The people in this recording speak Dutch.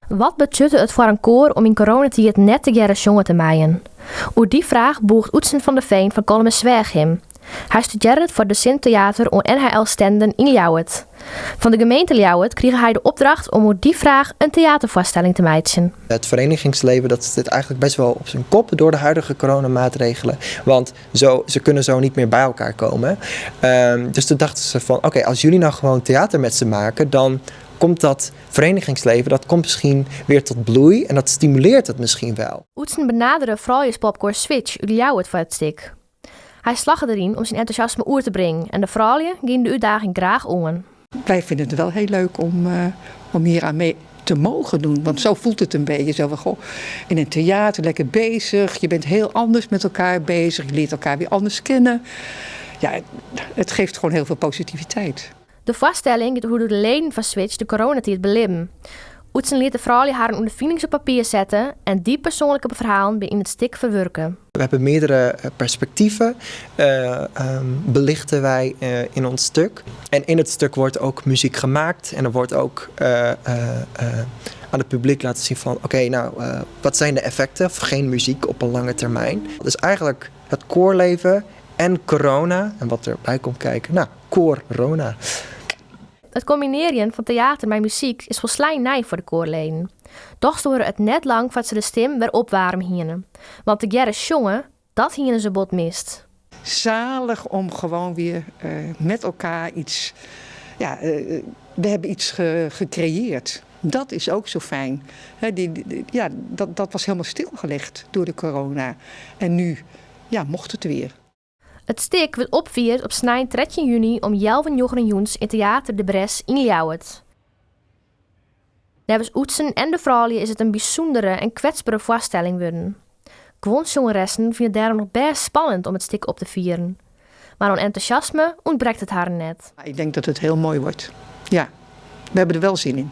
Wat betutte het voor een koor om in coronatijd net te gerren jongen te maaien? Oer die vraag boegt Oetsen van de Veen van Kolmen-Zwerg hem. Hij studeerde voor de Sint-Theater en NHL Stenden in Ljouwert. Van de gemeente Ljouwert kreeg hij de opdracht om op die vraag een theatervoorstelling te maken. Het verenigingsleven dat zit eigenlijk best wel op zijn kop door de huidige coronamaatregelen. Want ze kunnen zo niet meer bij elkaar komen. Dus toen dachten ze van oké, als jullie nou gewoon theater met ze maken, dan komt dat verenigingsleven, dat komt misschien weer tot bloei en dat stimuleert het misschien wel. Oetsen benaderde Vrouwenpopkoor Switch uit Ljouwert voor het stik. Hij slagde erin om zijn enthousiasme oer te brengen en de vrouwen gingen de uitdaging graag om. Wij vinden het wel heel leuk om hier aan mee te mogen doen, want zo voelt het een beetje. Zo van, goh, in een theater lekker bezig, je bent heel anders met elkaar bezig, je leert elkaar weer anders kennen. Ja, het geeft gewoon heel veel positiviteit. De vaststelling hoe de leden van Switch de coronatijd beleven. Oetsen liet de vrouwen haar ondervindings op papier zetten en die persoonlijke verhalen bij in het stik verwerken. We hebben meerdere perspectieven, belichten wij in ons stuk. En in het stuk wordt ook muziek gemaakt en er wordt ook aan het publiek laten zien van oké, wat zijn de effecten van geen muziek op een lange termijn. Dus eigenlijk het koorleven en corona en wat erbij komt kijken, corona. Het combineren van theater met muziek is volslijn nij voor de koorleden. Doch storen het net lang voordat ze de stem weer opwarmen hienen. Want de gerre jongen, dat hienen ze bot mist. Zalig om gewoon weer met elkaar iets... Ja, we hebben iets gecreëerd. Dat is ook zo fijn. Dat was helemaal stilgelegd door de corona. En nu mocht het weer. Het stik werd opvierd op 13 juni om 11:00 in Theater de Bres in Ljouwert. Nevens Oetsen en de vrouwen is het een bijzondere en kwetsbare voorstelling worden. Gewoon jongeressen vinden het daarom nog best spannend om het stik op te vieren. Maar aan enthousiasme ontbreekt het haar net. Ik denk dat het heel mooi wordt. Ja, we hebben er wel zin in.